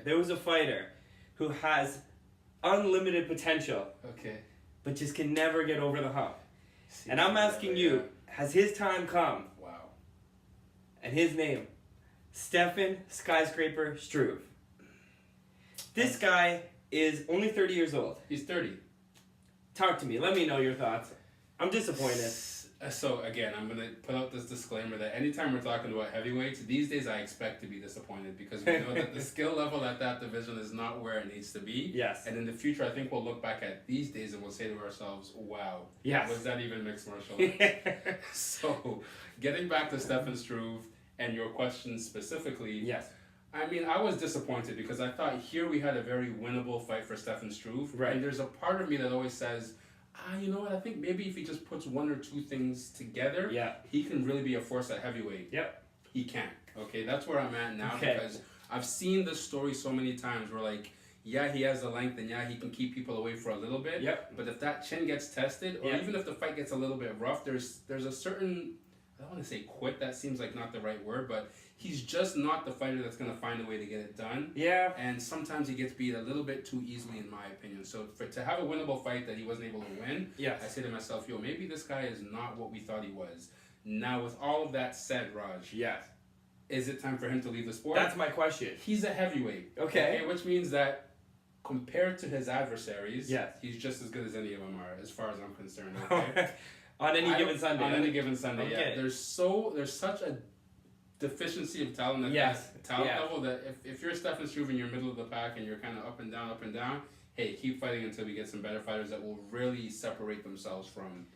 there was a fighter who has unlimited potential, but just can never get over the hump. And I'm asking you, has his time come? Wow. And his name, Stefan Skyscraper Struve. This guy is only 30 years old. He's 30. Talk to me. Let me know your thoughts. I'm disappointed. So again, I'm going to put out this disclaimer that anytime we're talking about heavyweights, these days I expect to be disappointed because we know that the skill level at that division is not where it needs to be. Yes. And in the future, I think we'll look back at these days and we'll say to ourselves, wow, yes. was that even mixed martial arts? So getting back to Stefan Struve and your question specifically, yes. I mean, I was disappointed because I thought here we had a very winnable fight for Stefan Struve. Right. And there's a part of me that always says, you know what, I think maybe if he just puts one or two things together, he can really be a force at heavyweight. Yep. He can. Okay, that's where I'm at now because I've seen this story so many times where like, yeah, he has the length and yeah, he can keep people away for a little bit. Yep. But if that chin gets tested, or even if the fight gets a little bit rough, there's a certain, I don't want to say quit, that seems like not the right word, but he's just not the fighter that's going to find a way to get it done. Yeah. And sometimes he gets beat a little bit too easily, in my opinion. So to have a winnable fight that he wasn't able to win, I say to myself, yo, maybe this guy is not what we thought he was. Now, with all of that said, Raj, is it time for him to leave the sport? That's my question. He's a heavyweight. Okay. Which means that compared to his adversaries, yes, he's just as good as any of them are, as far as I'm concerned. Okay? On any given Sunday. On any given Sunday, okay. Yeah. There's such a deficiency of talent at that talent level that if you're Stefan Struve and you're middle of the pack and you're kind of up and down, hey, keep fighting until we get some better fighters that will really separate themselves from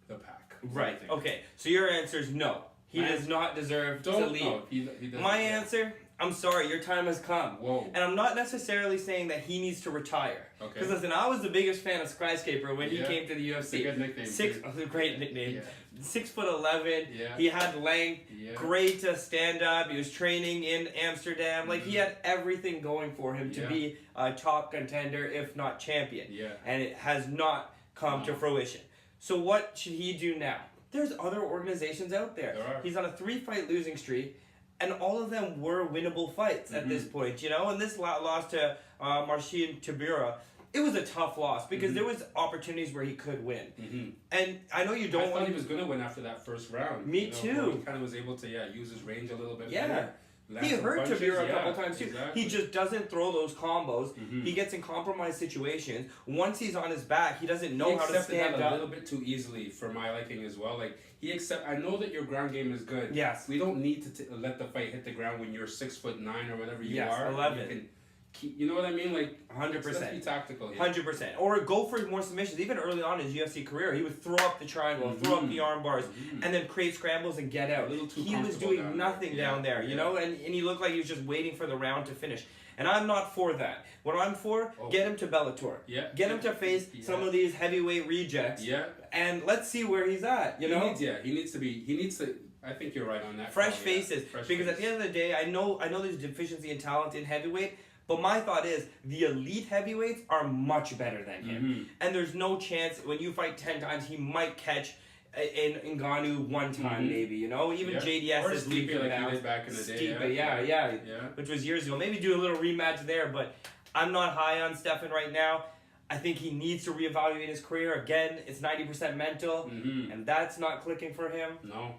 the pack. Right. Okay. So your answer is no. He does not deserve to leave. No, he doesn't. My answer, I'm sorry, your time has come. Whoa. And I'm not necessarily saying that he needs to retire. Okay. Because listen, I was the biggest fan of Skyscraper when he came to the UFC. It's a good nickname. Great nickname. Yeah. 6'11". Yeah. He had length. Yeah. Great to stand up. He was training in Amsterdam. Like he had everything going for him to be a top contender, if not champion. Yeah. And it has not come to fruition. So what should he do now? There's other organizations out there. There are. He's on a 3-fight losing streak. And all of them were winnable fights at this point, you know? And this loss to Marcin Tybura, it was a tough loss because there was opportunities where he could win. And I know you don't I thought he was going to win after that first round. Me too. He kind of was able to use his range a little bit better. Land he hurt Tybura a couple times too. Exactly. He just doesn't throw those combos. He gets in compromised situations. Once he's on his back, he doesn't know how to stand that up. a little bit too easily for my liking as well. Like I know that your ground game is good. Yes. We don't need to let the fight hit the ground when you're 6'9" or whatever you are. 11. You can keep, you know what I mean? Like 100%. Let's be tactical here. 100%. Or go for more submissions. Even early on in his UFC career, he would throw up the triangle, throw up the arm bars, and then create scrambles and get out. A little too he was doing nothing down there, you know, and he looked like he was just waiting for the round to finish. And I'm not for that. What I'm for, get him to Bellator. Get him to face some of these heavyweight rejects. And let's see where he's at, you know? He needs to. I think you're right on that. Fresh faces. Because at the end of the day, I know there's deficiency in talent in heavyweight, but my thought is the elite heavyweights are much better than him. And there's no chance when you fight 10 times, he might catch in Ngannou one time, maybe, you know? Even JDS is leaping like down. he did back in the day. Stipe, which was years ago. Maybe do a little rematch there, but I'm not high on Stefan right now. I think he needs to reevaluate his career. Again, it's 90% mental, and that's not clicking for him. No.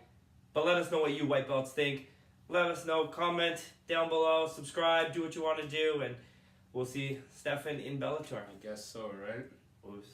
But let us know what you white belts think. Let us know. Comment down below. Subscribe. Do what you want to do. And we'll see Stefan in Bellator. I guess so, right? Oops.